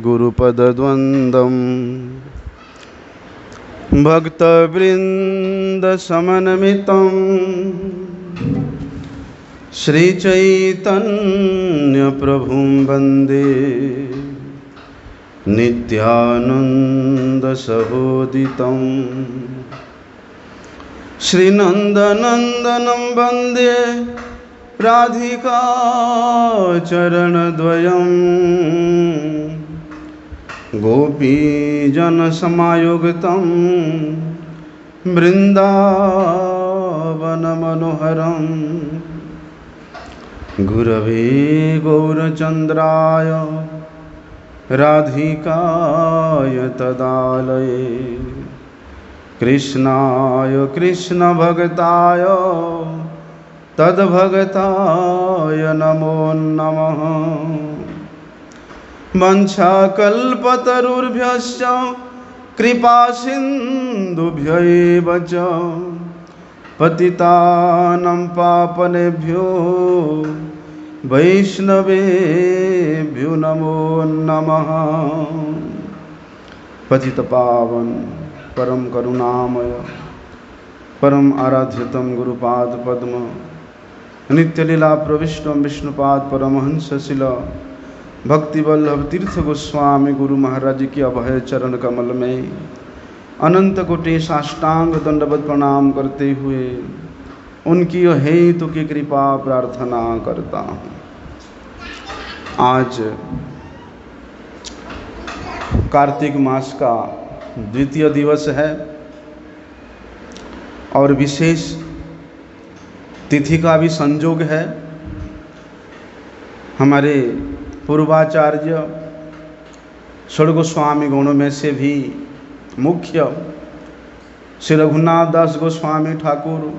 गुरुपदद्वन्द्वं भक्तवृन्दसमन्वितं श्रीचैतन्यप्रभुं वन्दे नित्यानन्दसहोदितं श्रीनन्दनन्दनं वन्दे राधिका चरणद्वयं गोपीजनसमायुक्तं वृन्दावनमनोहरं गुरवे गौरचन्द्राय राधिकाय तदालये कृष्णाय कृष्णभक्ताय तद्भगताय नमो नमः। वंशाकल्पतरुभ्यश्च कृपासिन्धुभ्यैव च पतितानां पावनेभ्यो वैष्णवेभ्यो नमो नमः। पतितपावन परम करुणामय परम आराध्यतम गुरुपाद पद्म नित्यलीला प्रविष्ट विष्णुपाद परमहंस शिला भक्तिवल्लभ तीर्थ गोस्वामी गुरु महाराज की अभय चरण कमल में अनंत कोटि साष्टांग दंडवत प्रणाम करते हुए उनकी हेतु की कृपा प्रार्थना करता हूँ। आज कार्तिक मास का द्वितीय दिवस है और विशेष तिथि का भी संयोग है। हमारे पूर्वाचार्य षड गोस्वामी गणों में से भी मुख्य श्री रघुनाथ दास गोस्वामी ठाकुर,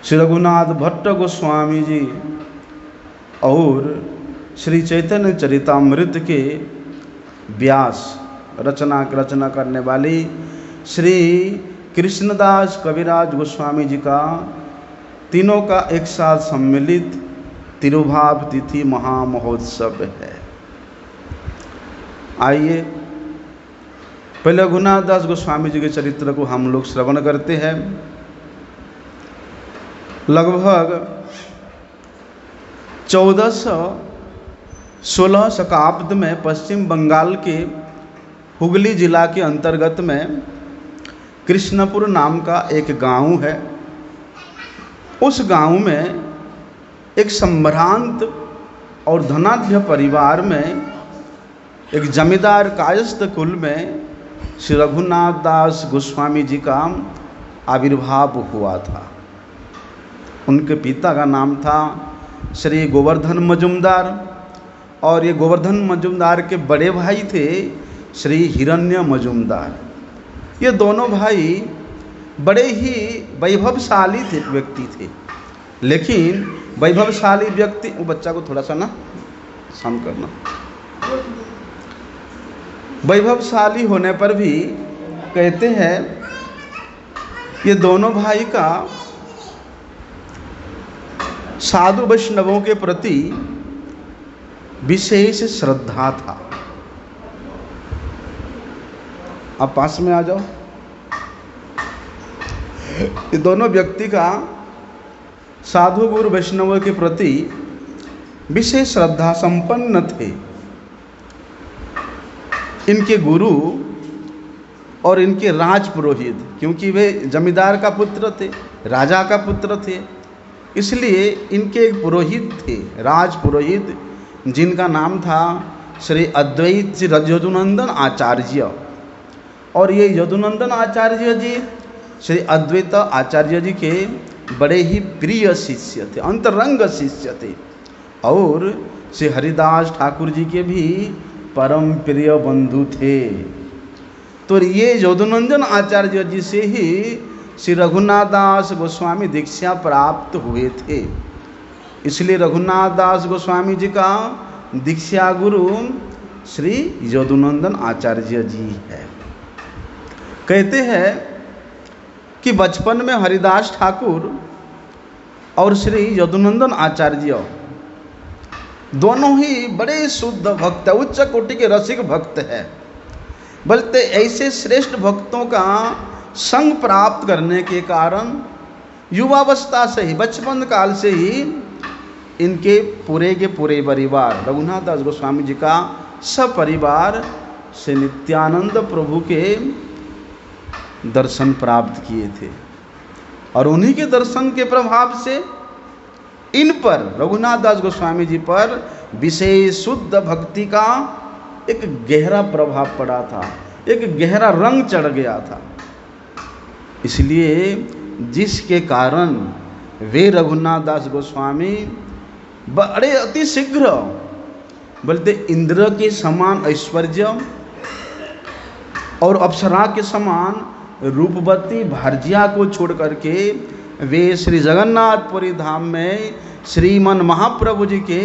श्री रघुनाथ भट्ट गोस्वामी जी और श्री चैतन्य चरितामृत के व्यास रचना करने वाली श्री कृष्णदास कविराज गोस्वामी जी का तीनों का एक साथ सम्मिलित तिरुभाव तिथि महामहोत्सव है। आइए पहले रघुनाथ दास गोस्वामी जी के चरित्र को हम लोग श्रवण करते हैं। लगभग 1416 शकाब्द में पश्चिम बंगाल के हुगली जिला के अंतर्गत में कृष्णपुर नाम का एक गांव है। उस गांव में एक संभ्रांत और धनाढ्य परिवार में एक जमींदार कायस्थ कुल में श्री रघुनाथ दास गोस्वामी जी का आविर्भाव हुआ था। उनके पिता का नाम था श्री गोवर्धन मजुमदार और ये गोवर्धन मजुमदार के बड़े भाई थे श्री हिरण्य मजुमदार। ये दोनों भाई बड़े ही वैभवशाली थे व्यक्ति थे, लेकिन वैभवशाली व्यक्ति, वो बच्चा को थोड़ा सा ना शांत करना, वैभवशाली होने पर भी कहते हैं ये दोनों भाई का साधु वैष्णवों के प्रति विशेष श्रद्धा था। आप पास में आ जाओ। ये दोनों व्यक्ति का साधु गुरु वैष्णव के प्रति विशेष श्रद्धा संपन्न थे। इनके गुरु और इनके राज पुरोहित, क्योंकि वे जमींदार का पुत्र थे, राजा का पुत्र थे, इसलिए इनके एक पुरोहित थे, राज पुरोहित, जिनका नाम था श्री अद्वैत यदुनंदन आचार्य। और ये यदुनंदन आचार्य जी श्री अद्वैत आचार्य जी के बड़े ही प्रिय शिष्य थे, अंतरंग शिष्य थे और श्री हरिदास ठाकुर जी के भी परम प्रिय बंधु थे। तो ये यदुनंदन आचार्य जी से ही श्री रघुनाथ दास गोस्वामी दीक्षा प्राप्त हुए थे। इसलिए रघुनाथ दास गोस्वामी जी का दीक्षा गुरु श्री यदुनंदन आचार्य जी है। कहते हैं कि बचपन में हरिदास ठाकुर और श्री यदुनंदन आचार्य दोनों ही बड़े शुद्ध भक्त है, उच्च कोटि के रसिक भक्त है। बल्कि ऐसे श्रेष्ठ भक्तों का संग प्राप्त करने के कारण युवावस्था से ही, बचपन काल से ही इनके पूरे के पूरे परिवार, रघुनाथ दास गोस्वामी जी का सपरिवार से नित्यानंद प्रभु के दर्शन प्राप्त किए थे। और उन्हीं के दर्शन के प्रभाव से इन पर, रघुनाथ दास गोस्वामी जी पर विशेष शुद्ध भक्ति का एक गहरा प्रभाव पड़ा था, एक गहरा रंग चढ़ गया था। इसलिए जिसके कारण वे रघुनाथ दास गोस्वामी बड़े अति शीघ्र, बोलते इंद्र के समान ऐश्वर्य और अप्सरा के समान रूपवती भारजिया को छोड़ करके वे श्री जगन्नाथपुरी धाम में श्रीमन महाप्रभु जी के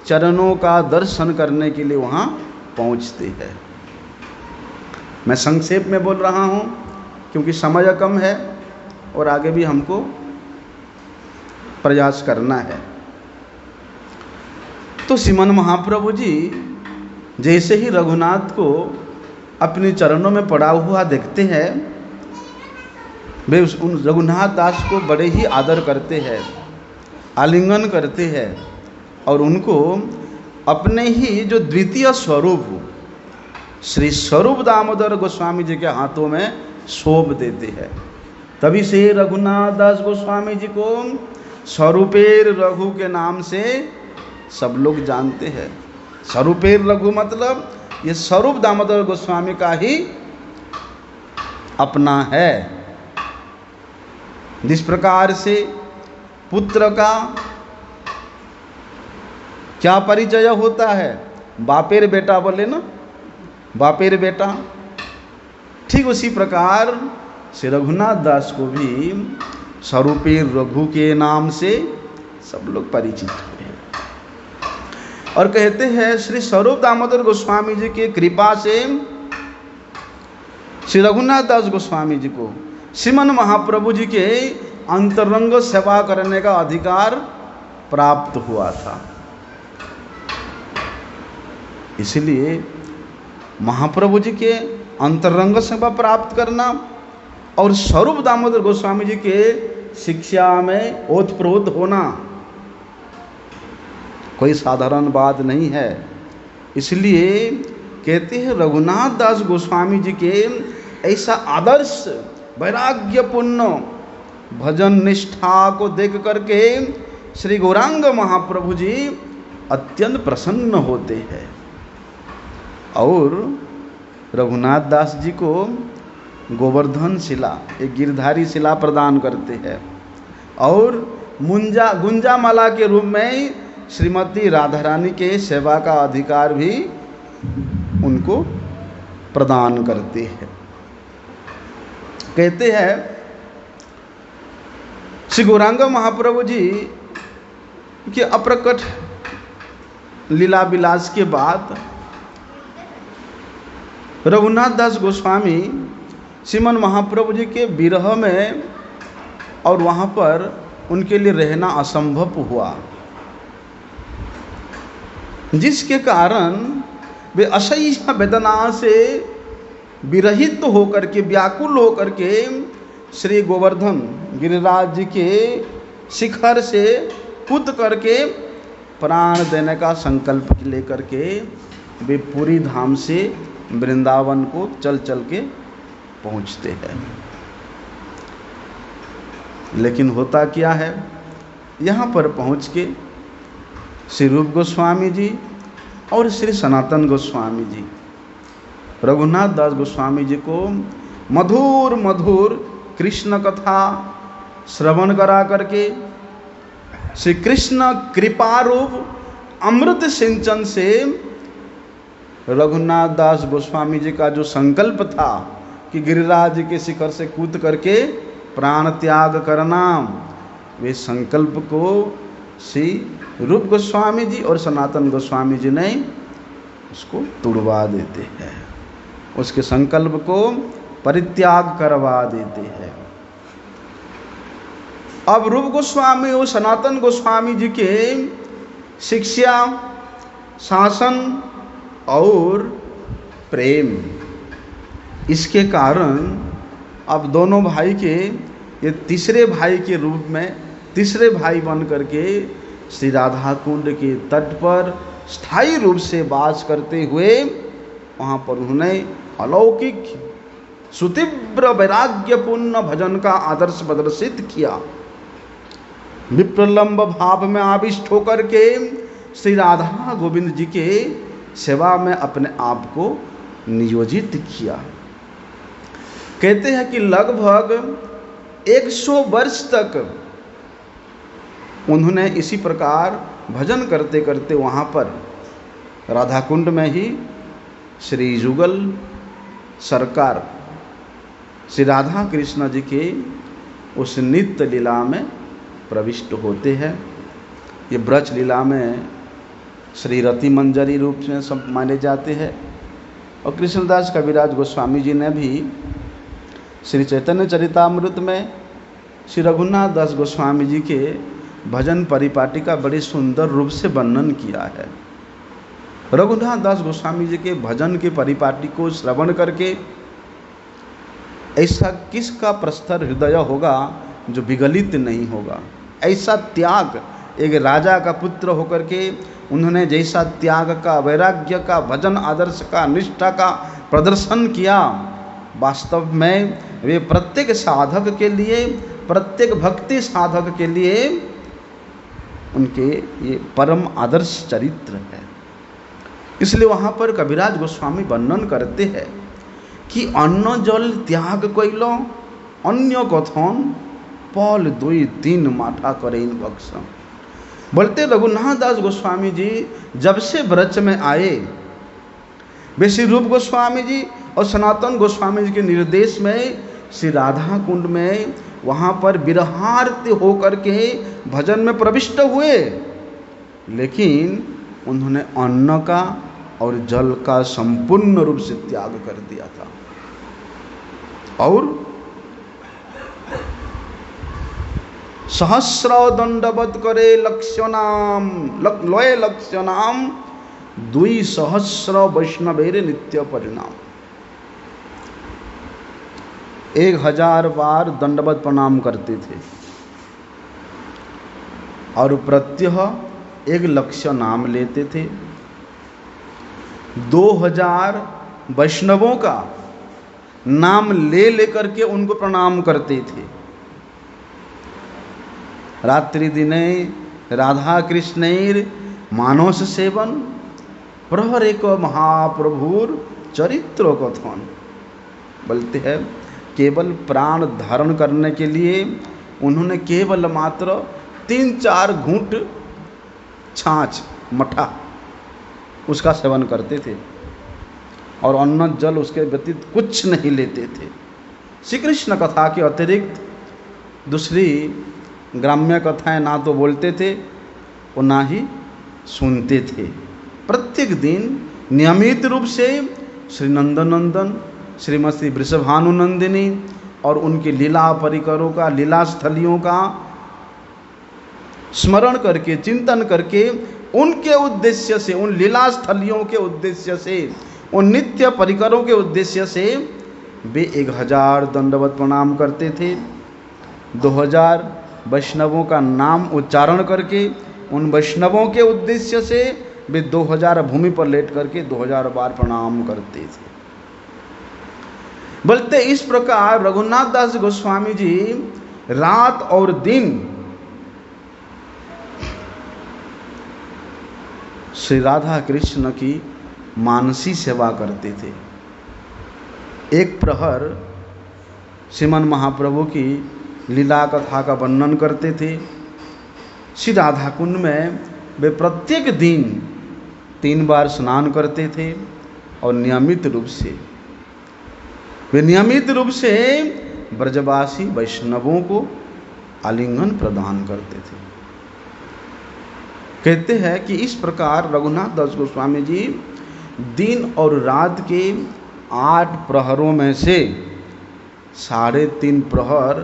चरणों का दर्शन करने के लिए वहाँ पहुँचते हैं। मैं संक्षेप में बोल रहा हूँ क्योंकि समय कम है और आगे भी हमको प्रयास करना है। तो श्रीमन महाप्रभु जी जैसे ही रघुनाथ को अपने चरणों में पड़ा हुआ देखते हैं, वे उन रघुनाथ दास को बड़े ही आदर करते हैं, आलिंगन करते हैं और उनको अपने ही जो द्वितीय स्वरूप श्री स्वरूप दामोदर गोस्वामी जी के हाथों में सौंप देते हैं। तभी से रघुनाथ दास गोस्वामी जी को स्वरूपेर रघु के नाम से सब लोग जानते हैं। स्वरूपेर रघु मतलब ये स्वरूप दामोदर गोस्वामी का ही अपना है। जिस प्रकार से पुत्र का क्या परिचय होता है, बापेर बेटा बोले ना, बापेर बेटा, ठीक उसी प्रकार श्री रघुनाथ दास को भी स्वरूपेर रघु के नाम से सब लोग परिचित हुए हैं। और कहते हैं श्री स्वरूप दामोदर गोस्वामी जी की कृपा से श्री रघुनाथ दास गोस्वामी जी को श्रीमन महाप्रभु जी के अंतरंग सेवा करने का अधिकार प्राप्त हुआ था। इसलिए महाप्रभु जी के अंतरंग सेवा प्राप्त करना और स्वरूप दामोदर गोस्वामी जी के शिक्षा में ओतप्रोत होना कोई साधारण बात नहीं है। इसलिए कहते हैं रघुनाथ दास गोस्वामी जी के ऐसा आदर्श वैराग्यपूर्ण भजन निष्ठा को देख करके श्री गौरांग महाप्रभु जी अत्यंत प्रसन्न होते हैं और रघुनाथ दास जी को गोवर्धन शिला, एक गिरधारी शिला प्रदान करते हैं और गुंजामाला के रूप में श्रीमती राधा रानी के सेवा का अधिकार भी उनको प्रदान करते हैं। कहते हैं श्री गौरांग महाप्रभु जी के अप्रकट लीला विलास के बाद रघुनाथ दास गोस्वामी श्रीमन महाप्रभु जी के विरह में और वहाँ पर उनके लिए रहना असंभव हुआ, जिसके कारण वे असह्य वेदना से विरहित होकर के, व्याकुल होकर के श्री गोवर्धन गिरिराज जी के शिखर से कूद करके प्राण देने का संकल्प लेकर के वे पुरी धाम से वृंदावन को चल चल के पहुँचते हैं। लेकिन होता क्या है, यहाँ पर पहुँच के श्री रूप गोस्वामी जी और श्री सनातन गोस्वामी जी रघुनाथ दास गोस्वामी जी को मधुर मधुर कृष्ण कथा श्रवण करा करके श्री कृष्ण कृपारूप अमृत सिंचन से रघुनाथ दास गोस्वामी जी का जो संकल्प था कि गिरिराज के शिखर से कूद करके प्राण त्याग करना, वे संकल्प को श्री रूप गोस्वामी जी और सनातन गोस्वामी जी ने उसको तुड़वा देते हैं, उसके संकल्प को परित्याग करवा देते हैं। अब रूप गोस्वामी और सनातन गोस्वामी जी के शिक्षा शासन और प्रेम, इसके कारण अब दोनों भाई के ये तीसरे भाई के रूप में तीसरे भाई बन करके श्री राधा कुंड के तट पर स्थायी रूप से वास करते हुए वहाँ पर उन्होंने अलौकिक सुतीव्र वैराग्यपूर्ण भजन का आदर्श प्रदर्शित किया। विप्रलंब भाव में आविष्ट होकर के श्री राधा गोविंद जी के सेवा में अपने आप को नियोजित किया। कहते हैं कि लगभग 100 वर्ष तक उन्होंने इसी प्रकार भजन करते करते वहाँ पर राधा कुंड में ही श्री युगल सरकार श्री राधा कृष्ण जी के उस नित्य लीला में प्रविष्ट होते हैं। ये ब्रज लीला में श्री रति मंजरी रूप में सब माने जाते हैं। और कृष्णदास कविराज गोस्वामी जी ने भी श्री चैतन्य चरितामृत में श्री रघुनाथ दास गोस्वामी जी के भजन परिपाटी का बड़े सुंदर रूप से वर्णन किया है। रघुनाथ दास गोस्वामी जी के भजन के परिपाटी को श्रवण करके ऐसा किसका प्रस्तर हृदय होगा जो विगलित नहीं होगा। ऐसा त्याग, एक राजा का पुत्र होकर के उन्होंने जैसा त्याग का, वैराग्य का, भजन आदर्श का, निष्ठा का प्रदर्शन किया, वास्तव में वे प्रत्येक साधक के लिए, प्रत्येक भक्ति साधक के लिए उनके ये परम आदर्श चरित्र है। इसलिए वहाँ पर कविराज गोस्वामी वर्णन करते हैं कि अन्न जल त्याग कैलो अन्य कथन पल 2-3 माठा करें बक्सम। बोलते रघुनाथ दास गोस्वामी जी जब से ब्रज में आए, वे श्री रूप गोस्वामी जी और सनातन गोस्वामी जी के निर्देश में श्री राधा कुंड में वहाँ पर विरहार्थ होकर के भजन में प्रविष्ट हुए, लेकिन उन्होंने अन्न का और जल का संपूर्ण रूप से त्याग कर दिया था। और सहस्र दंडवत करे लक्ष्यनाम लय लक्ष्यनाम 2,000 वैष्णवेर नित्य परिणाम। 1000 बार दंडवत प्रणाम करते थे और प्रत्यह 1 लक्ष्य नाम लेते थे। 2000 वैष्णवों का नाम ले लेकर के उनको प्रणाम करते थे। रात्रि दिने राधा कृष्णैर मानस सेवन प्रहरेक महाप्रभुर चरित्र कथन। बोलते हैं केवल प्राण धारण करने के लिए उन्होंने केवल मात्र 3-4 घूंट छाछ मठा उसका सेवन करते थे और अन्न जल उसके व्यतीत कुछ नहीं लेते थे। श्री कृष्ण कथा के अतिरिक्त दूसरी ग्राम्य कथाएं ना तो बोलते थे और ना ही सुनते थे। प्रत्येक दिन नियमित रूप से श्री नंदनंदन श्रीमती वृषभानुनंदिनी और उनके लीला परिकरों का, लीला स्थलियों का स्मरण करके, चिंतन करके, उनके उद्देश्य से, उन लीला स्थलियों के उद्देश्य से, उन नित्य परिकरों के उद्देश्य से वे 1000 दंडवत प्रणाम करते थे। 2000 वैष्णवों का नाम उच्चारण करके उन वैष्णवों के उद्देश्य से वे 2000 भूमि पर लेट करके 2000 बार प्रणाम करते थे। बोलते इस प्रकार रघुनाथ दास गोस्वामी जी रात और दिन श्री राधा कृष्ण की मानसी सेवा करते थे। एक प्रहर श्रीमन महाप्रभु की लीला कथा का वर्णन करते थे। श्री राधा कुंड में वे प्रत्येक दिन 3 बार स्नान करते थे और नियमित रूप से ब्रजवासी वैष्णवों को आलिंगन प्रदान करते थे। कहते हैं कि इस प्रकार रघुनाथ दास गोस्वामी जी दिन और रात के 8 प्रहरों में से 3.5 प्रहर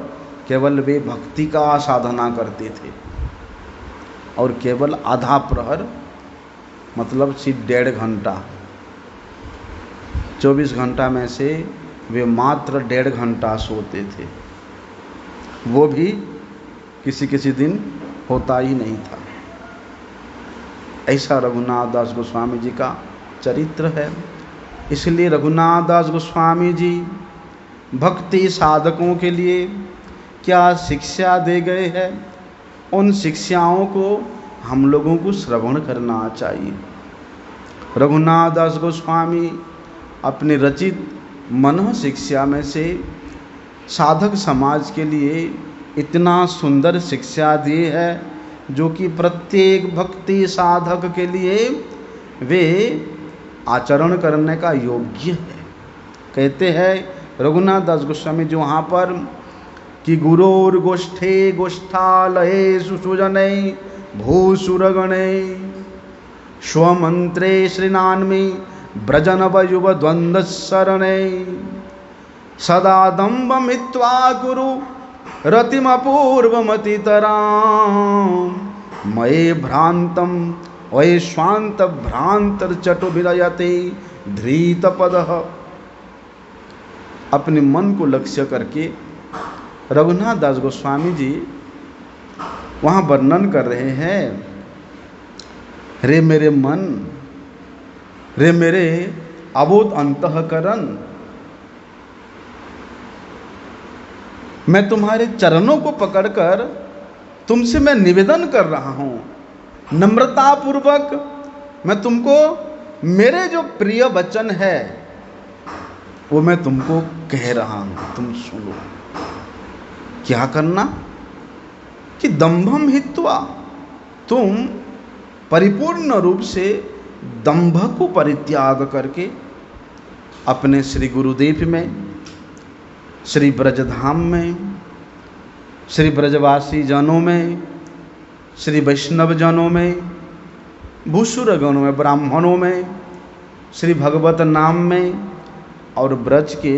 केवल वे भक्ति का साधना करते थे और केवल आधा प्रहर मतलब सिर्फ 1.5 घंटा, 24 घंटा में से वे मात्र 1.5 घंटा सोते थे। वो भी किसी किसी दिन होता ही नहीं था। ऐसा रघुनाथ दास गोस्वामी जी का चरित्र है। इसलिए रघुनाथ दास गोस्वामी जी भक्ति साधकों के लिए क्या शिक्षा दे गए हैं, उन शिक्षाओं को हम लोगों को श्रवण करना चाहिए। रघुनाथ दास गोस्वामी अपने रचित मनः शिक्षा में से साधक समाज के लिए इतना सुंदर शिक्षा दिए है जो कि प्रत्येक भक्ति साधक के लिए वे आचरण करने का योग्य है। कहते हैं रघुनाथ दास गोस्वामी जो वहाँ पर कि गुरोर गोष्ठे गोष्ठालये सुसुजने भूसुरगणे स्वमंत्रे श्रीनान्मी ब्रजन वयुव द्वंद्व शरणे सदा दम्भ मित्वा गुरु रतिमपूर्वमतितरां मये भ्रांतम वै स्वांत भ्रांतर चटु विरयते धृतपदः। अपने मन को लक्ष्य करके रघुनाथ दास गोस्वामी जी वहाँ वर्णन कर रहे हैं, रे मेरे मन, रे मेरे अबोध अंतःकरण, मैं तुम्हारे चरणों को पकड़कर तुमसे मैं निवेदन कर रहा हूँ, नम्रता पूर्वक मैं तुमको मेरे जो प्रिय वचन है वो मैं तुमको कह रहा हूँ, तुम सुनो। क्या करना कि दंभम हित्वा, तुम परिपूर्ण रूप से दंभ को परित्याग करके अपने श्री गुरुदेव में, श्री ब्रजधाम में, श्री ब्रजवासी जनों में, श्री वैष्णव जनों में, भूसुर गणों में, ब्राह्मणों में, श्री भगवत नाम में और ब्रज के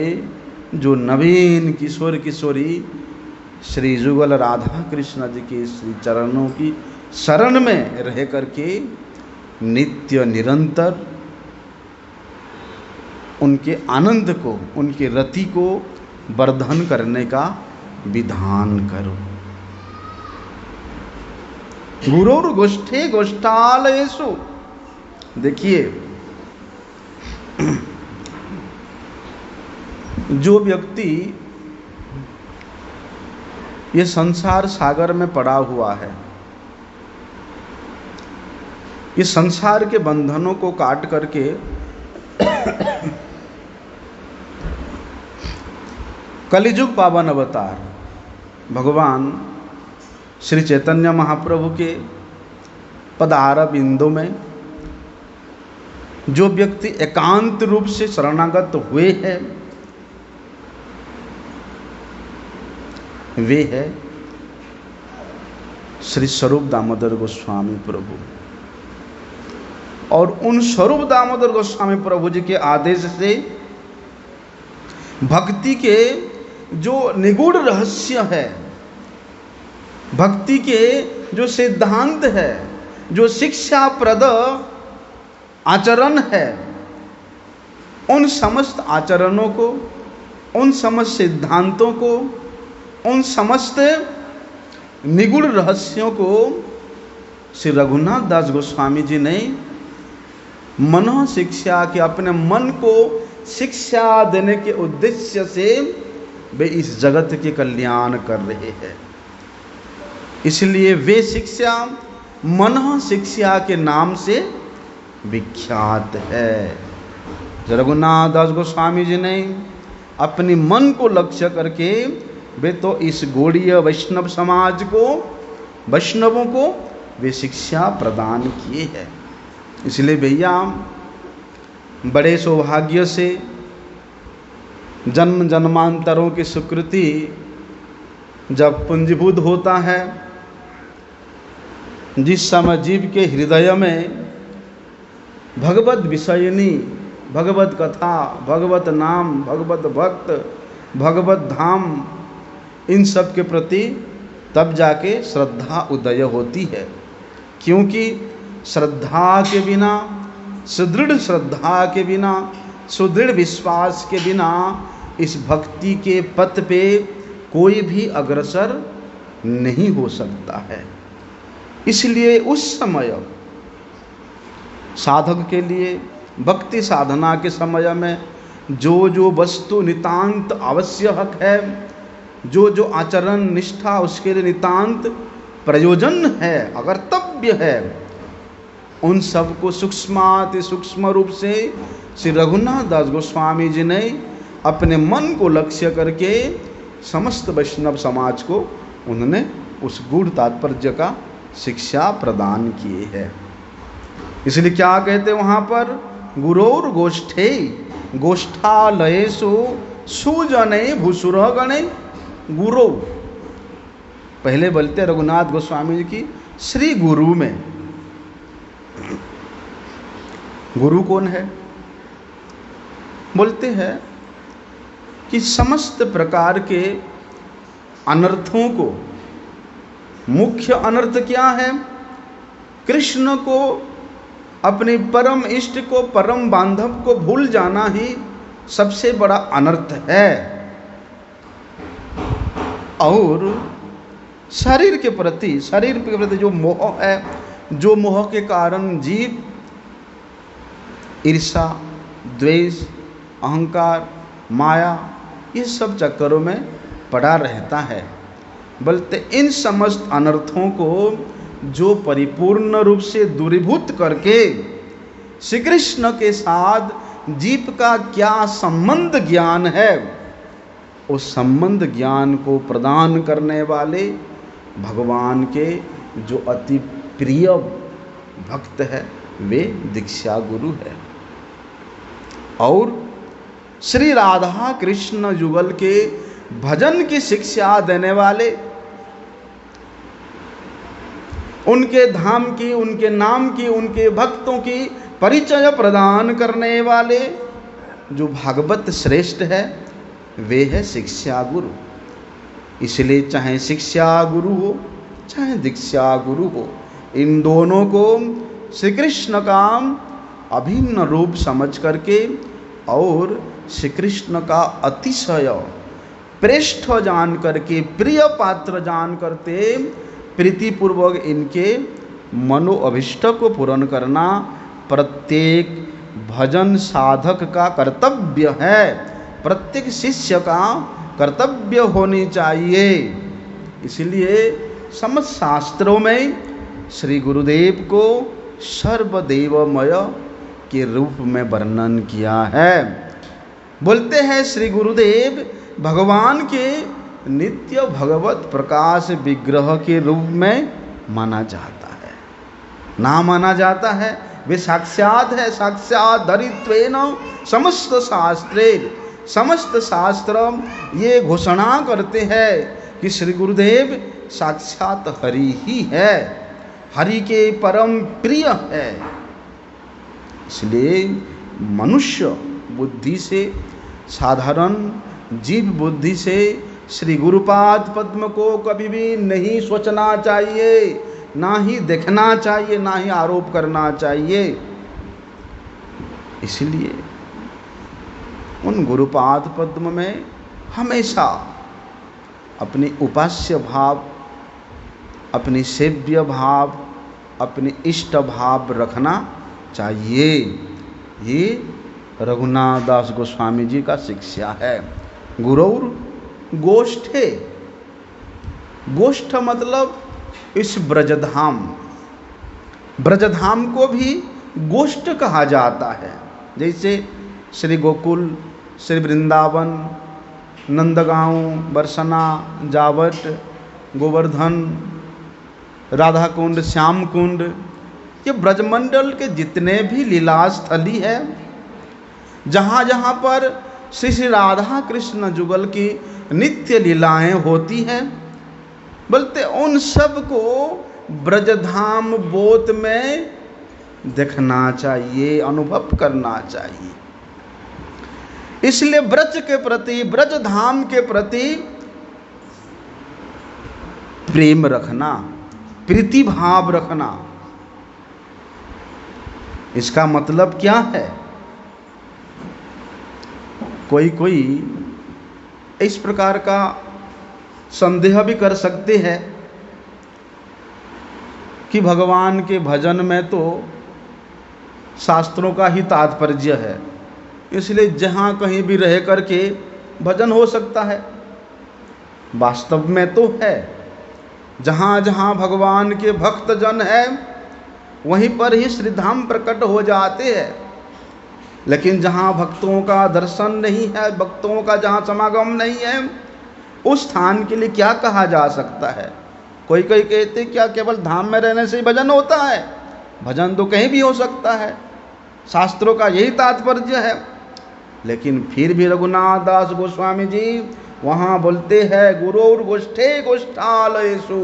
जो नवीन किशोर किशोरी श्री जुगल राधा कृष्ण जी के श्री चरणों की शरण में रह करके नित्य निरंतर उनके आनंद को, उनके रति को वर्धन करने का विधान करो। गुरोर गोष्ठे गोष्ठालयेषु, देखिए जो व्यक्ति ये संसार सागर में पड़ा हुआ है, ये संसार के बंधनों को काट करके कलिजुग पावन अवतार भगवान श्री चैतन्य महाप्रभु के पदार बिंदु में जो व्यक्ति एकांत रूप से शरणागत हुए हैं वे है श्री स्वरूप दामोदर गोस्वामी प्रभु। और उन स्वरूप दामोदर गोस्वामी प्रभु जी के आदेश से भक्ति के जो निगूढ़ रहस्य है, भक्ति के जो सिद्धांत है, जो शिक्षाप्रद आचरण है, उन समस्त आचरणों को, उन समस्त सिद्धांतों को, उन समस्त निगूढ़ रहस्यों को श्री रघुनाथ दास गोस्वामी जी ने मनः शिक्षा के, अपने मन को शिक्षा देने के उद्देश्य से वे इस जगत के कल्याण कर रहे हैं। इसलिए वे शिक्षा मनः शिक्षा के नाम से विख्यात है। रघुनाथ दास गोस्वामी जी ने अपनी मन को लक्ष्य करके वे तो इस गौड़ीय वैष्णव समाज को, वैष्णवों को वे शिक्षा प्रदान किए हैं। इसलिए भैया बड़े सौभाग्य से जन्म जन्मांतरों की स्वीकृति जब पुंजीभूत होता है, जिस समय जीव के हृदय में भगवत विषयनी, भगवत कथा, भगवत नाम, भगवत भक्त, भगवत धाम, इन सब के प्रति तब जाके श्रद्धा उदय होती है। क्योंकि श्रद्धा के बिना, सुदृढ़ श्रद्धा के बिना, सुदृढ़ विश्वास के बिना इस भक्ति के पथ पे कोई भी अग्रसर नहीं हो सकता है। इसलिए उस समय साधक के लिए भक्ति साधना के समय में जो जो वस्तु नितांत आवश्यक है, जो जो आचरण निष्ठा उसके लिए नितांत प्रयोजन है, अकर्तव्य है, उन सब को सूक्ष्माति सूक्ष्म रूप से श्री रघुनाथ दास गोस्वामी जी ने अपने मन को लक्ष्य करके समस्त वैष्णव समाज को उन्होंने उस गूढ़ तात्पर्य का शिक्षा प्रदान किए है। इसलिए क्या कहते वहाँ पर, गुरोर गोष्ठे गोष्ठालयेषु सुजने भूसुरगणे गुरु। पहले बोलते रघुनाथ गोस्वामी जी की श्री गुरु में। गुरु कौन है? बोलते हैं कि समस्त प्रकार के अनर्थों को, मुख्य अनर्थ क्या है? कृष्ण को, अपने परम इष्ट को, परम बांधव को भूल जाना ही सबसे बड़ा अनर्थ है। और शरीर के प्रति जो मोह है, जो मोह के कारण जीव ईर्षा, द्वेष, अहंकार, माया, ये सब चक्करों में पड़ा रहता है। बोलते इन समस्त अनर्थों को जो परिपूर्ण रूप से दूरीभूत करके श्री कृष्ण के साथ जीव का क्या संबंध ज्ञान है, उस संबंध ज्ञान को प्रदान करने वाले भगवान के जो अति प्रिय भक्त है वे दीक्षा गुरु है। और श्री राधा कृष्ण युगल के भजन की शिक्षा देने वाले, उनके धाम की, उनके नाम की, उनके भक्तों की परिचय प्रदान करने वाले जो भागवत श्रेष्ठ है वे है शिक्षा गुरु। इसलिए चाहे शिक्षा गुरु हो चाहे दीक्षा गुरु हो, इन दोनों को श्री कृष्ण का अभिन्न रूप समझ करके और श्री कृष्ण का अतिशय प्रेष्ठ जान करके, प्रिय पात्र जान करते प्रीतिपूर्वक इनके मनो अभिष्ट को पूर्ण करना प्रत्येक भजन साधक का कर्तव्य है, प्रत्येक शिष्य का कर्तव्य होनी चाहिए। इसलिए समस्त शास्त्रों में श्री गुरुदेव को सर्वदेवमय के रूप में वर्णन किया है। बोलते हैं श्री गुरुदेव भगवान के नित्य भगवत प्रकाश विग्रह के रूप में माना जाता है, ना माना जाता है। वे साक्षात है, साक्षात धरित्वेन समस्त शास्त्रे, समस्त शास्त्र ये घोषणा करते हैं कि श्री गुरुदेव साक्षात हरि ही है, हरि के परम प्रिय है। इसलिए मनुष्य बुद्धि से, साधारण जीव बुद्धि से श्री गुरुपाद पद्म को कभी भी नहीं सोचना चाहिए, ना ही देखना चाहिए, ना ही आरोप करना चाहिए। इसलिए उन गुरुपाद पद्म में हमेशा अपनी उपास्य भाव, अपनी सेव्य भाव, अपनी इष्ट भाव रखना चाहिए। ये रघुनाथ दास गोस्वामी जी का शिक्षा है। गुरौर गोष्ठे, गोष्ठ मतलब इस ब्रजधाम, ब्रजधाम को भी गोष्ठ कहा जाता है। जैसे श्री गोकुल, श्री वृंदावन, नंदगांव, बरसना, जावट, गोवर्धन, राधा कुंड, श्याम कुंड, ये ब्रजमंडल के जितने भी लीला स्थली है, जहाँ जहाँ पर श्री श्री राधा कृष्ण जुगल की नित्य लीलाएं होती हैं, बोलते उन सब को ब्रजधाम बोध में देखना चाहिए, अनुभव करना चाहिए। इसलिए ब्रज के प्रति, ब्रजधाम के प्रति प्रेम रखना, प्रीति भाव रखना, इसका मतलब क्या है? कोई कोई इस प्रकार का संदेह भी कर सकते हैं कि भगवान के भजन में तो शास्त्रों का ही तात्पर्य है, इसलिए जहाँ कहीं भी रह करके भजन हो सकता है। वास्तव में तो है, जहाँ जहाँ भगवान के भक्त जन है वहीं पर ही श्रीधाम प्रकट हो जाते हैं। लेकिन जहाँ भक्तों का दर्शन नहीं है, भक्तों का जहाँ समागम नहीं है, उस स्थान के लिए क्या कहा जा सकता है? कोई कोई कहते क्या केवल धाम में रहने से ही भजन होता है? भजन तो कहीं भी हो सकता है, शास्त्रों का यही तात्पर्य है। लेकिन फिर भी रघुनाथ दास गोस्वामी जी वहाँ बोलते हैं गुरुर गोष्ठे गोष्ठालयेषु।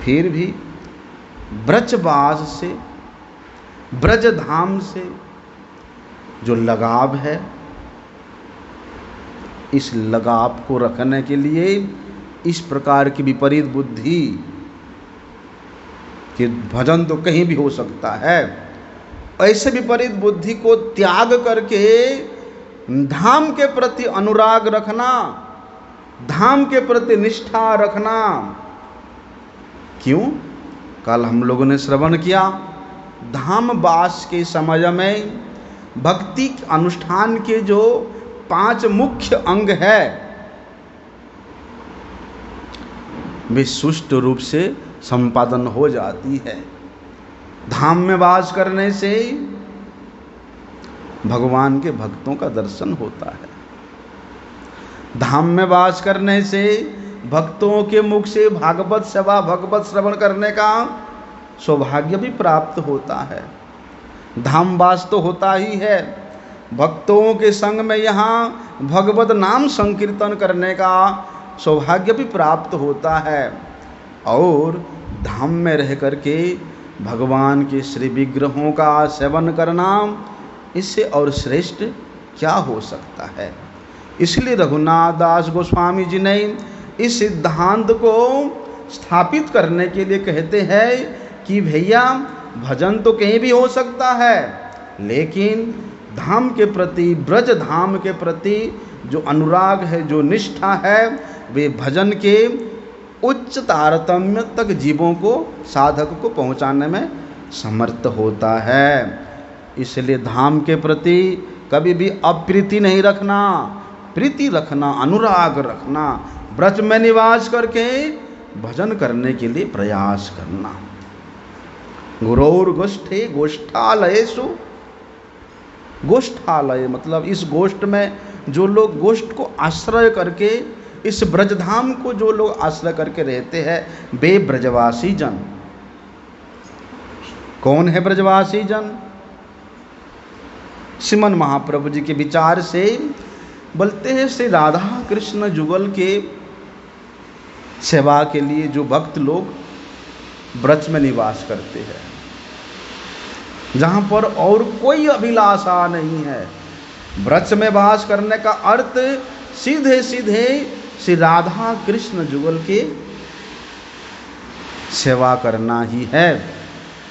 फिर भी ब्रजवास से, ब्रज धाम से जो लगाव है, इस लगाव को रखने के लिए इस प्रकार की विपरीत बुद्धि कि भजन तो कहीं भी हो सकता है, ऐसे विपरीत बुद्धि को त्याग करके धाम के प्रति अनुराग रखना, धाम के प्रति निष्ठा रखना। क्यों? कल हम लोगों ने श्रवण किया, धाम वास के समय में भक्ति अनुष्ठान के जो 5 मुख्य अंग है वे सुष्ठु रूप से संपादन हो जाती है। धाम में वास करने से भगवान के भक्तों का दर्शन होता है। धाम में वास करने से भक्तों के मुख से भागवत सेवा, भगवत श्रवण करने का सौभाग्य भी प्राप्त होता है। धाम वास तो होता ही है, भक्तों के संग में यहाँ भगवत नाम संकीर्तन करने का सौभाग्य भी प्राप्त होता है। और धाम में रह करके भगवान के श्री विग्रहों का सेवन करना, इससे और श्रेष्ठ क्या हो सकता है? इसलिए रघुनाथ दास गोस्वामी जी ने इस सिद्धांत को स्थापित करने के लिए कहते हैं कि भैया भजन तो कहीं भी हो सकता है, लेकिन धाम के प्रति, ब्रज धाम के प्रति जो अनुराग है, जो निष्ठा है, वे भजन के उच्च तारतम्य तक जीवों को, साधक को पहुंचाने में समर्थ होता है। इसलिए धाम के प्रति कभी भी अप्रीति नहीं रखना, प्रीति रखना, अनुराग रखना, ब्रज में निवास करके भजन करने के लिए प्रयास करना। गुरोर गोष्ठे गोष्ठालयेषु, गोष्ठालय मतलब इस गोष्ठ में जो लोग गोष्ठ को आश्रय करके, इस ब्रजधाम को जो लोग आश्रय करके रहते हैं, वे ब्रजवासी जन। कौन है ब्रजवासी जन? श्रीमन महाप्रभु जी के विचार से बोलते हैं श्री राधा कृष्ण जुगल के सेवा के लिए जो भक्त लोग ब्रज में निवास करते हैं, जहाँ पर और कोई अभिलाषा नहीं है। ब्रज में वास करने का अर्थ सीधे सीधे श्री राधा कृष्ण जुगल के सेवा करना ही है।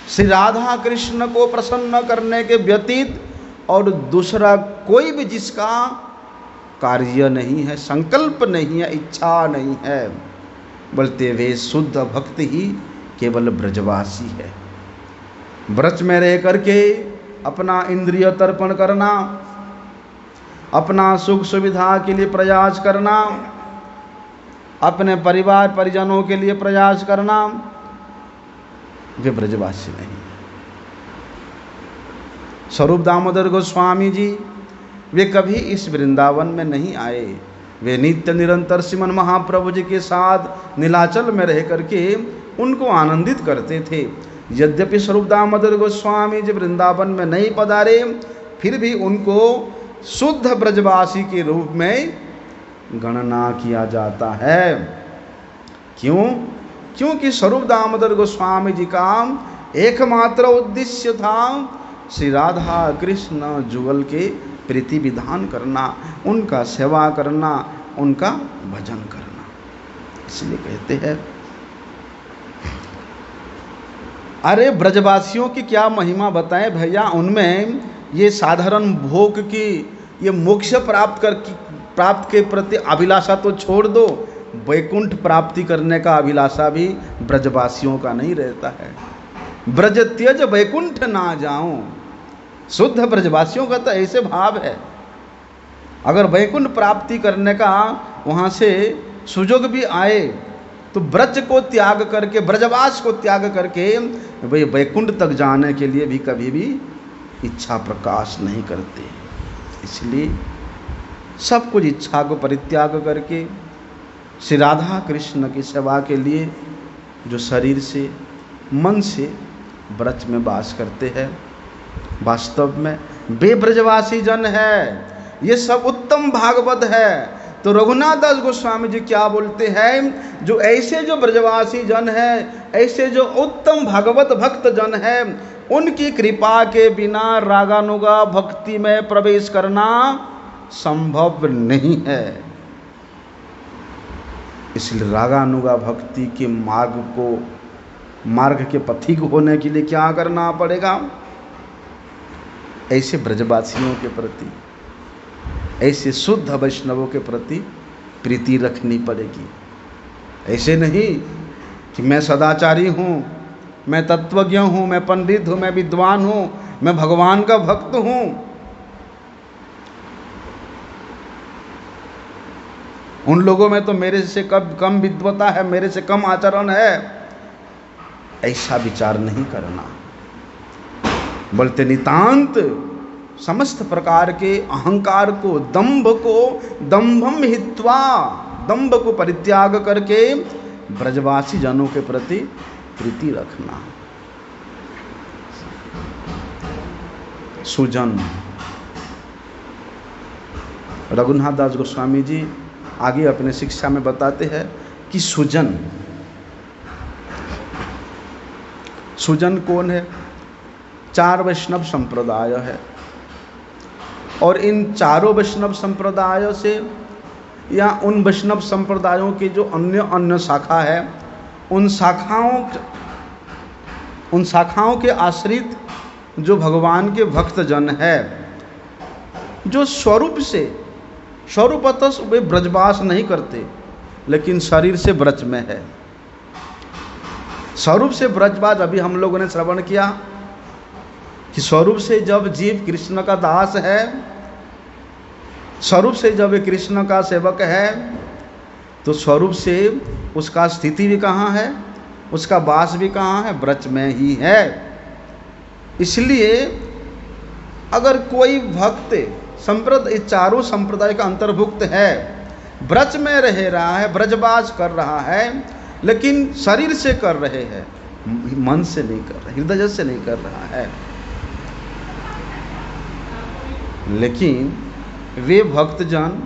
श्री राधा कृष्ण को प्रसन्न करने के व्यतीत और दूसरा कोई भी जिसका कार्य नहीं है, संकल्प नहीं है, इच्छा नहीं है, बोलते वे शुद्ध भक्त ही केवल ब्रजवासी है। ब्रज में रह करके अपना इंद्रिय तर्पण करना, अपना सुख सुविधा के लिए प्रयास करना, अपने परिवार परिजनों के लिए प्रयास करना, वे ब्रजवासी नहीं। स्वरूप दामोदर गोस्वामी जी वे कभी इस वृंदावन में नहीं आए। वे नित्य निरंतर श्रीमन महाप्रभु जी के साथ नीलाचल में रह करके उनको आनंदित करते थे। यद्यपि स्वरूप दामोदर गोस्वामी जी वृंदावन में नहीं पधारे, फिर भी उनको शुद्ध ब्रजवासी के रूप में गणना किया जाता है। क्यों? क्योंकि स्वरूप दामोदर गोस्वामी जी का एकमात्र उद्देश्य था श्री राधा कृष्ण जुगल के प्रीति विधान करना, उनका सेवा करना, उनका भजन करना। इसलिए कहते हैं अरे ब्रजवासियों की क्या महिमा बताएं भैया, उनमें ये साधारण भोग की, ये मोक्ष प्राप्त के प्रति अभिलाषा तो छोड़ दो, वैकुंठ प्राप्ति करने का अभिलाषा भी ब्रजवासियों का नहीं रहता है। ब्रज त्यज वैकुंठ ना जाऊं, शुद्ध ब्रजवासियों का तो ऐसे भाव है। अगर वैकुंठ प्राप्ति करने का वहाँ से सुयोग भी आए तो ब्रज को त्याग करके, ब्रजवास को त्याग करके वे वैकुंठ तक जाने के लिए भी कभी भी इच्छा प्रकाश नहीं करते। इसलिए सब कुछ इच्छा को परित्याग करके श्री राधा कृष्ण की सेवा के लिए जो शरीर से मन से ब्रज में वास करते हैं, वास्तव में वे ब्रजवासी जन है। ये सब उत्तम भागवत है। तो रघुनाथ दास गोस्वामी जी क्या बोलते हैं, जो ऐसे जो ब्रजवासी जन है, ऐसे जो उत्तम भागवत भक्त जन है, उनकी कृपा के बिना रागानुगा भक्ति में प्रवेश करना संभव नहीं है। इसलिए रागानुगा भक्ति के मार्ग के पथिक होने के लिए क्या करना पड़ेगा, ऐसे ब्रजवासियों के प्रति, ऐसे शुद्ध वैष्णवों के प्रति प्रीति रखनी पड़ेगी। ऐसे नहीं कि मैं सदाचारी हूँ, मैं तत्वज्ञ हूँ, मैं पंडित हूँ, मैं विद्वान हूँ, मैं भगवान का भक्त हूँ। उन लोगों में तो मेरे से कम विद्वता है, मेरे से कम आचरण है, ऐसा विचार नहीं करना। बोलते नितांत समस्त प्रकार के अहंकार को, दंभम हित्वा, दंभ को परित्याग करके ब्रजवासी जनों के प्रति प्रीति रखना। सुजन, रघुनाथ दास गोस्वामी जी आगे अपने शिक्षा में बताते हैं कि सुजन कौन है। 4 वैष्णव संप्रदाय है और इन चारों वैष्णव संप्रदायों से या उन वैष्णव संप्रदायों के जो अन्य शाखा है, उन शाखाओं के आश्रित जो भगवान के भक्त जन है, जो स्वरूपतः वे ब्रजवास नहीं करते, लेकिन शरीर से ब्रज में है। स्वरूप से ब्रजवास, अभी हम लोगों ने श्रवण किया कि स्वरूप से जब जीव कृष्ण का दास है, स्वरूप से जब कृष्ण का सेवक है, तो स्वरूप से उसका स्थिति भी कहाँ है, उसका वास भी कहाँ है, ब्रज में ही है। इसलिए अगर कोई भक्त चारों संप्रदाय का अंतर्भुक्त है, ब्रज में रह रहा है, ब्रजवास कर रहा है, लेकिन शरीर से कर रहे हैं, मन से नहीं कर रहा, हृदय से नहीं कर रहा है, लेकिन वे भक्तजन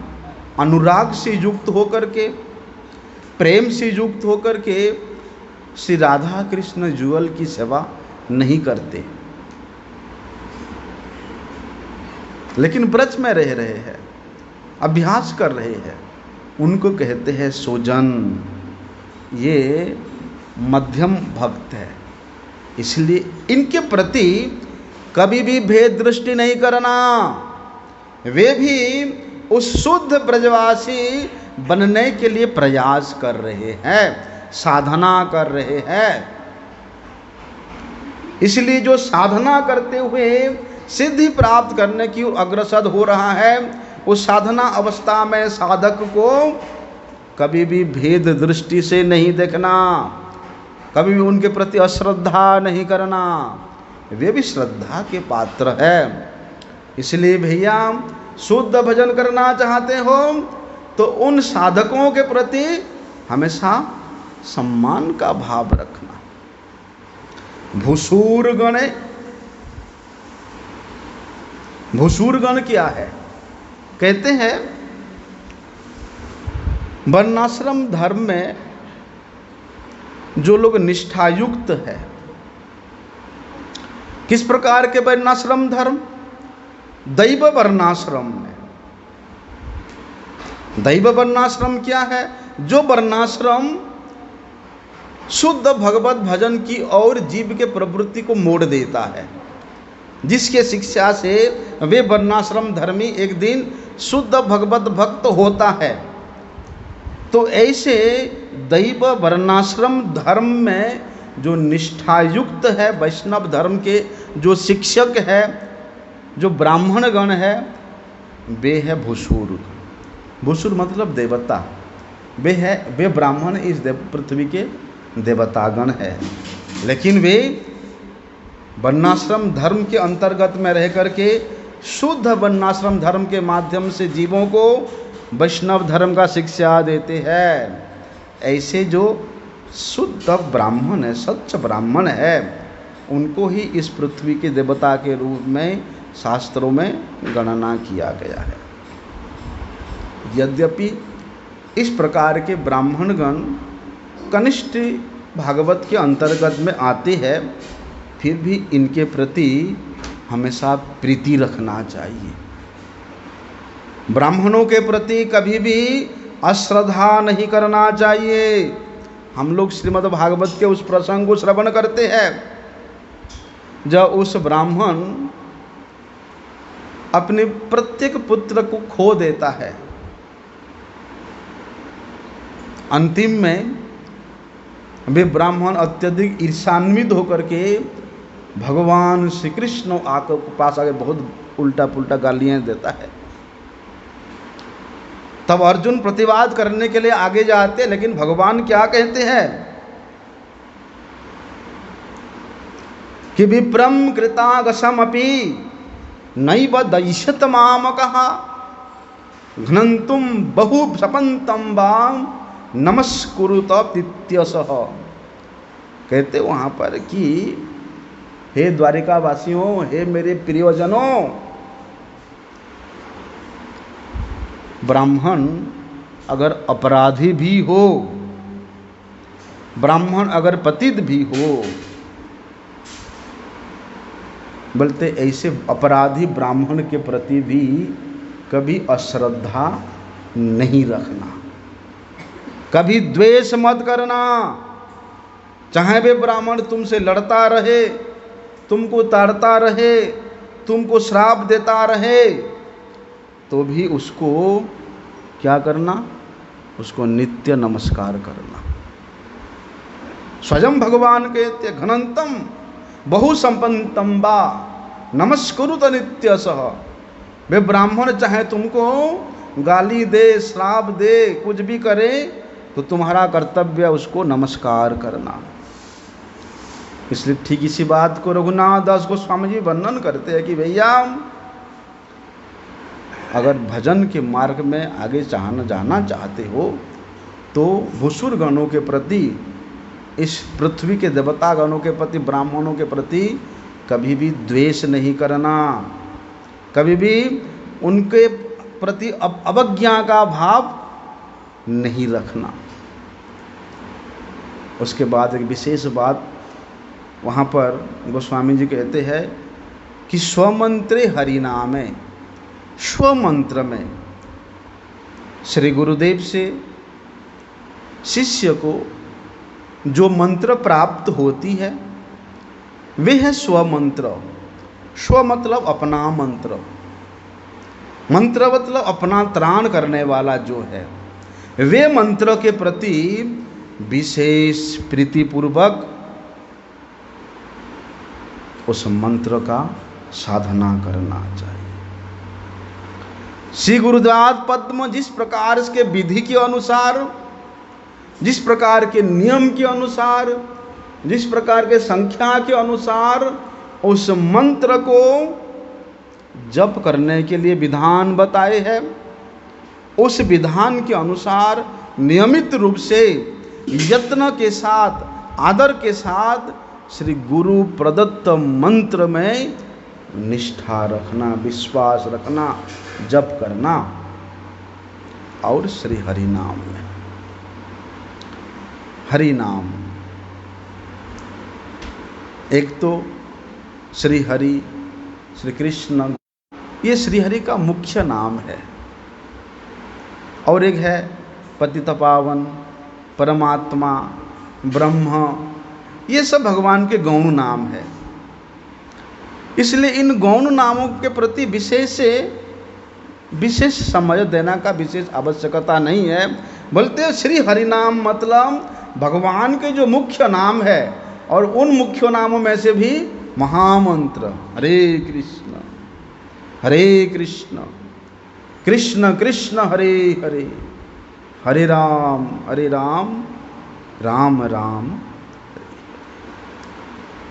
अनुराग से युक्त होकर के, प्रेम से युक्त होकर के श्री राधा कृष्ण युगल की सेवा नहीं करते, लेकिन ब्रज में रह रहे हैं, अभ्यास कर रहे हैं, उनको कहते हैं सुजन। ये मध्यम भक्त है। इसलिए इनके प्रति कभी भी भेद दृष्टि नहीं करना। वे भी उस शुद्ध ब्रजवासी बनने के लिए प्रयास कर रहे हैं, साधना कर रहे हैं। इसलिए जो साधना करते हुए सिद्धि प्राप्त करने की अग्रसर हो रहा है, उस साधना अवस्था में साधक को कभी भी भेद दृष्टि से नहीं देखना, कभी भी उनके प्रति अश्रद्धा नहीं करना। वे भी श्रद्धा के पात्र है। इसलिए भैया शुद्ध भजन करना चाहते हो तो उन साधकों के प्रति हमेशा सम्मान का भाव रखना। भूसूरगण क्या है? कहते हैं वर्णाश्रम धर्म में जो लोग निष्ठायुक्त है। किस प्रकार के वर्णाश्रम धर्म? दैव वर्णाश्रम में। दैव वर्णाश्रम क्या है? जो वर्णाश्रम शुद्ध भगवत भजन की और जीव के प्रवृत्ति को मोड़ देता है, जिसके शिक्षा से वे वर्णाश्रम धर्मी एक दिन शुद्ध भगवत भक्त होता है। तो ऐसे दैव वर्णाश्रम धर्म में जो निष्ठायुक्त है, वैष्णव धर्म के जो शिक्षक है, जो ब्राह्मण गण है, वे है भूसुर। भूसुर मतलब देवता। वे ब्राह्मण इस पृथ्वी के देवतागण है, लेकिन वे वर्णाश्रम धर्म के अंतर्गत में रह करके शुद्ध वर्णाश्रम धर्म के माध्यम से जीवों को वैष्णव धर्म का शिक्षा देते हैं। ऐसे जो शुद्ध ब्राह्मण है, सच्च ब्राह्मण है, उनको ही इस पृथ्वी के देवता के रूप में शास्त्रों में गणना किया गया है। यद्यपि इस प्रकार के ब्राह्मणगण कनिष्ठ भागवत के अंतर्गत में आते हैं, फिर भी इनके प्रति हमेशा प्रीति रखना चाहिए। ब्राह्मणों के प्रति कभी भी अश्रद्धा नहीं करना चाहिए। हम लोग श्रीमद् भागवत के उस प्रसंग को श्रवण करते हैं जब उस ब्राह्मण अपने प्रत्येक पुत्र को खो देता है। अंतिम में वे ब्राह्मण अत्यधिक ईर्षान्वित होकर के भगवान श्री कृष्ण आकर पास आके बहुत उल्टा पुल्टा गालियां देता है। तब अर्जुन प्रतिवाद करने के लिए आगे जाते, लेकिन भगवान क्या कहते हैं कि विप्रम कृतागसमपि नैव दयिष्यत मामकः घ्नन्तुम बहु सपन्तं वां नमस्कुरुत पित्यसः। कहते वहाँ पर कि हे द्वारिका वासियों, हे मेरे प्रियजनों, ब्राह्मण अगर अपराधी भी हो, ब्राह्मण अगर पतित भी हो, बोलते ऐसे अपराधी ब्राह्मण के प्रति भी कभी अश्रद्धा नहीं रखना, कभी द्वेष मत करना। चाहे वे ब्राह्मण तुमसे लड़ता रहे, तुमको ताड़ता रहे, तुमको श्राप देता रहे, तो भी उसको क्या करना, उसको नित्य नमस्कार करना। स्वयं भगवान कहते घनंतम बहु संपन्नतम वा नमस्कुरुत नित्यसः। वे ब्राह्मण चाहे तुमको गाली दे, श्राप दे, कुछ भी करे, तो तुम्हारा कर्तव्य उसको नमस्कार करना। इसलिए ठीक इसी बात को रघुनाथ दास गोस्वामी जी वर्णन करते हैं कि भैया अगर भजन के मार्ग में आगे जाना चाहते हो तो भूसुर गणों के प्रति, इस पृथ्वी के देवता गणों के प्रति, ब्राह्मणों के प्रति कभी भी द्वेष नहीं करना, कभी भी उनके प्रति अवज्ञा का भाव नहीं रखना। उसके बाद एक विशेष बात वहाँ पर गोस्वामी जी कहते हैं कि स्वमंत्रे हरिनामे, स्वमंत्र में श्री गुरुदेव से शिष्य को जो मंत्र प्राप्त होती है वे है स्वमंत्र। स्व मतलब अपना मंत्र, मंत्र मतलब अपना त्राण करने वाला जो है, वे मंत्र के प्रति विशेष प्रीतिपूर्वक उस मंत्र का साधना करना चाहिए। श्री गुरुदास पद्म जिस प्रकार के विधि के अनुसार, जिस प्रकार के नियम के अनुसार, जिस प्रकार के संख्या के अनुसार उस मंत्र को जप करने के लिए विधान बताए हैं, उस विधान के अनुसार नियमित रूप से यत्न के साथ, आदर के साथ श्री गुरु प्रदत्त मंत्र में निष्ठा रखना, विश्वास रखना, जप करना। और श्री हरि नाम में, हरि नाम एक तो श्री हरि, श्री कृष्ण, ये श्री हरि का मुख्य नाम है, और एक है पतित पावन, परमात्मा, ब्रह्म, ये सब भगवान के गौण नाम है। इसलिए इन गौण नामों के प्रति विशेष समय देना का विशेष आवश्यकता नहीं है। बोलते श्री हरिनाम मतलब भगवान के जो मुख्य नाम है, और उन मुख्य नामों में से भी महामंत्र हरे कृष्ण कृष्ण कृष्ण हरे हरे, हरे राम राम राम।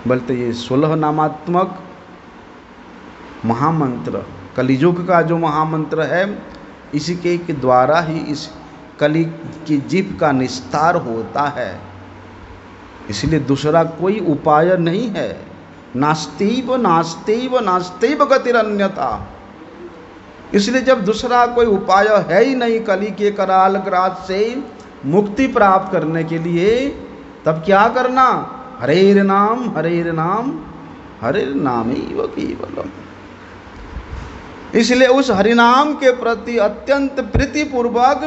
बोलते ये 16 नामात्मक महामंत्र, कलियुग का जो महामंत्र है, इसी के द्वारा ही इस कली की जीभ का निस्तार होता है। इसलिए दूसरा कोई उपाय नहीं है। नास्तिव नास्तिव नास्तिव गतिरन्यथा। इसलिए जब दूसरा कोई उपाय है ही नहीं कली के कराल ग्रास से मुक्ति प्राप्त करने के लिए, तब क्या करना? हरेर नाम हरेर नामैव केवलम। इसलिए उस हरिनाम के प्रति अत्यंत प्रीतिपूर्वक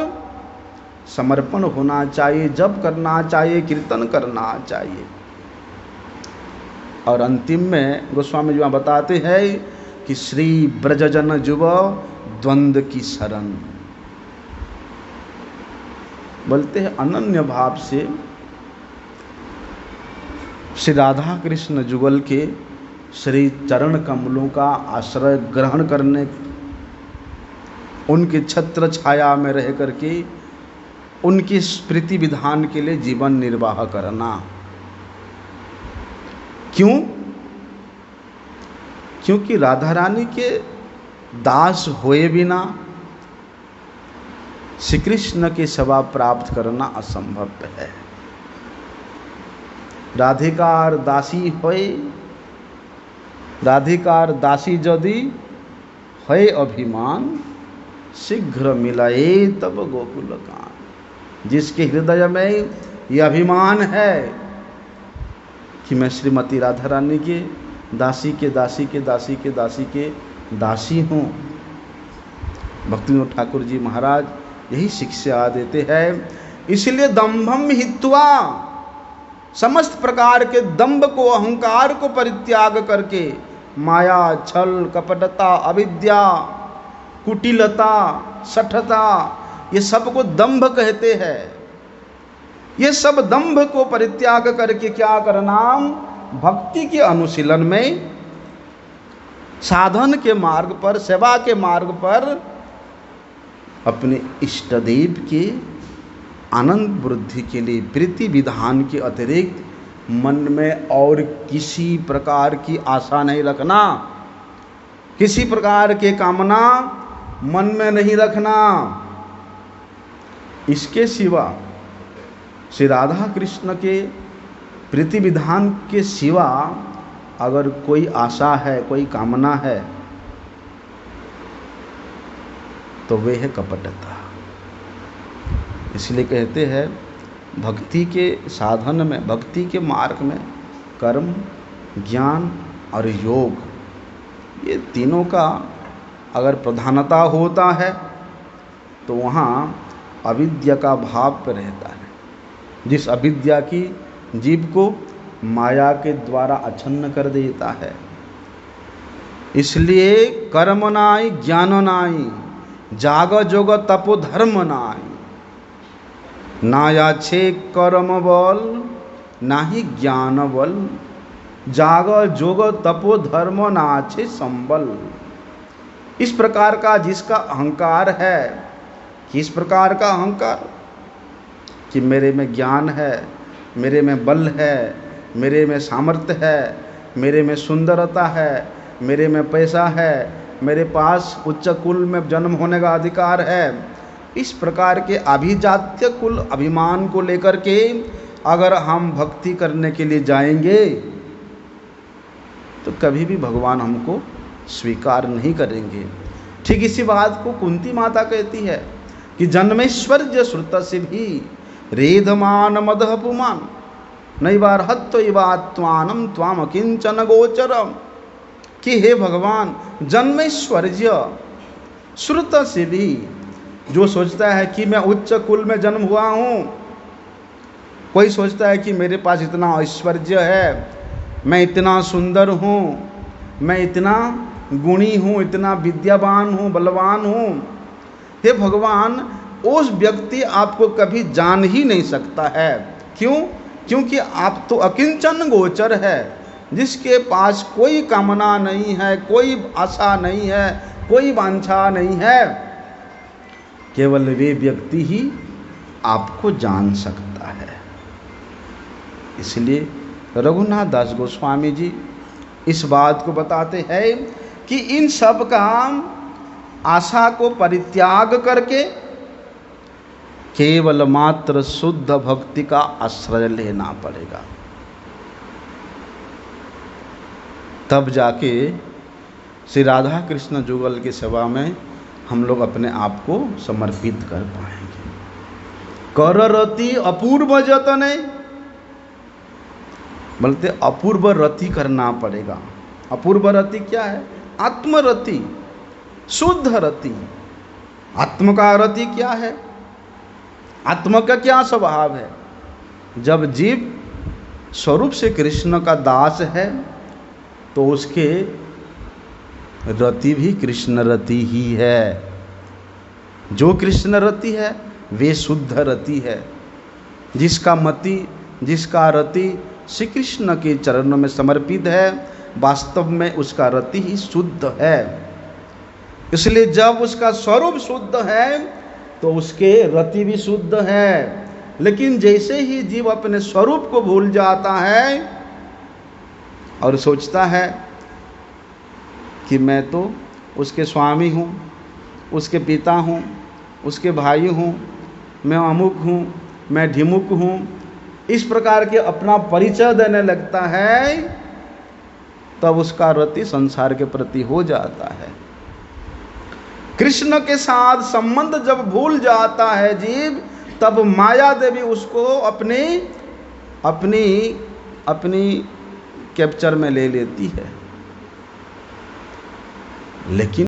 समर्पण होना चाहिए, जप करना चाहिए, कीर्तन करना चाहिए। और अंतिम में गोस्वामी जी बताते हैं कि श्री ब्रजजन जुव द्वंद्व की शरण। बोलते हैं अनन्य भाव से श्री राधा कृष्ण जुगल के श्री चरण कमलों का आश्रय ग्रहण करने, उनके छत्र छाया में रह करके उनकी स्मृति विधान के लिए जीवन निर्वाह करना। क्यों? क्योंकि राधा रानी के दास होए बिना श्री कृष्ण के सेवा प्राप्त करना असंभव है। राधिकार दासी होए, राधिकार दासी यदि है अभिमान, शीघ्र मिलाए तब गोकुल कान। जिसके हृदय में यह अभिमान है कि मैं श्रीमती राधा रानी के दासी के दासी के दासी के दासी के दासी हूँ, भक्तिविनोद ठाकुर जी महाराज यही शिक्षा देते हैं। इसलिए दंभम हित्वा, समस्त प्रकार के दंभ को, अहंकार को परित्याग करके माया, छल, कपटता, अविद्या, कुटिलता, शठता, ये सब को दंभ कहते हैं। ये सब दंभ को परित्याग करके क्या करना? भक्ति के अनुशीलन में, साधन के मार्ग पर, सेवा के मार्ग पर अपने इष्ट देव के आनंद वृद्धि के लिए प्रीति विधान के अतिरिक्त मन में और किसी प्रकार की आशा नहीं रखना, किसी प्रकार के कामना मन में नहीं रखना। इसके सिवा श्री राधा कृष्ण के प्रीति विधान के सिवा अगर कोई आशा है, कोई कामना है, तो वे है कपटता। इसलिए कहते हैं भक्ति के साधन में, भक्ति के मार्ग में कर्म, ज्ञान और योग, ये तीनों का अगर प्रधानता होता है तो वहाँ अविद्या का भाव पर रहता है। जिस अविद्या की जीव को माया के द्वारा अछन्न कर देता है। इसलिए कर्म नाई ज्ञान नाई, जाग जोग तपो धर्म नाई। ना याछे कर्म बल, ना ही ज्ञान बल, जाग जोग तपो धर्म नाछे संबल। इस प्रकार का जिसका अहंकार है, किस प्रकार का अहंकार? कि मेरे में ज्ञान है, मेरे में बल है, मेरे में सामर्थ्य है, मेरे में सुंदरता है, मेरे में पैसा है, मेरे पास उच्च कुल में जन्म होने का अधिकार है। इस प्रकार के अभिजात्य कुल अभिमान को लेकर के अगर हम भक्ति करने के लिए जाएंगे तो कभी भी भगवान हमको स्वीकार नहीं करेंगे। ठीक इसी बात को कुंती माता कहती है कि जन्मेश्वर्य श्रुत से भी रेधमान मदह पुमान नैवार्हत्वैवात्मानं त्वाम किंचन गोचरम। कि हे भगवान, जन्मेश्वर्य श्रुत से भी, जो सोचता है कि मैं उच्च कुल में जन्म हुआ हूँ, कोई सोचता है कि मेरे पास इतना ऐश्वर्य है, मैं इतना सुंदर हूँ, मैं इतना गुणी हूँ, इतना विद्यावान हूँ, बलवान हूँ। हे भगवान, उस व्यक्ति आपको कभी जान ही नहीं सकता है। क्यों? क्योंकि आप तो अकिंचन गोचर है, जिसके पास कोई कामना नहीं है, कोई आशा नहीं है, कोई वांछा नहीं है। केवल वे व्यक्ति ही आपको जान सकता है। इसलिए रघुनाथ दास गोस्वामी जी इस बात को बताते हैं कि इन सब का आशा को परित्याग करके केवल मात्र शुद्ध भक्ति का आश्रय लेना पड़ेगा। तब जाके श्री राधा कृष्ण जुगल की सेवा में हम लोग अपने आप को समर्पित कर पाएंगे। कर रति अपूर्व जतने, बोलते अपूर्व रति करना पड़ेगा। अपूर्व रति क्या है? आत्मरति, शुद्ध रति। आत्म का रति क्या है? आत्मा का क्या स्वभाव है? जब जीव स्वरूप से कृष्ण का दास है तो उसके रति भी कृष्ण रति ही है। जो कृष्ण रति है वे शुद्ध रति है। जिसका मति, जिसका रति श्री कृष्ण के चरणों में समर्पित है, वास्तव में उसका रति ही शुद्ध है। इसलिए जब उसका स्वरूप शुद्ध है तो उसके रति भी शुद्ध है। लेकिन जैसे ही जीव अपने स्वरूप को भूल जाता है और सोचता है कि मैं तो उसके स्वामी हूँ, उसके पिता हूँ, उसके भाई हूँ, मैं अमुक हूँ, मैं ढिमुक हूँ, इस प्रकार के अपना परिचय देने लगता है, तब उसका रति संसार के प्रति हो जाता है। कृष्ण के साथ संबंध जब भूल जाता है जीव, तब माया देवी उसको अपनी कैप्चर में ले लेती है। लेकिन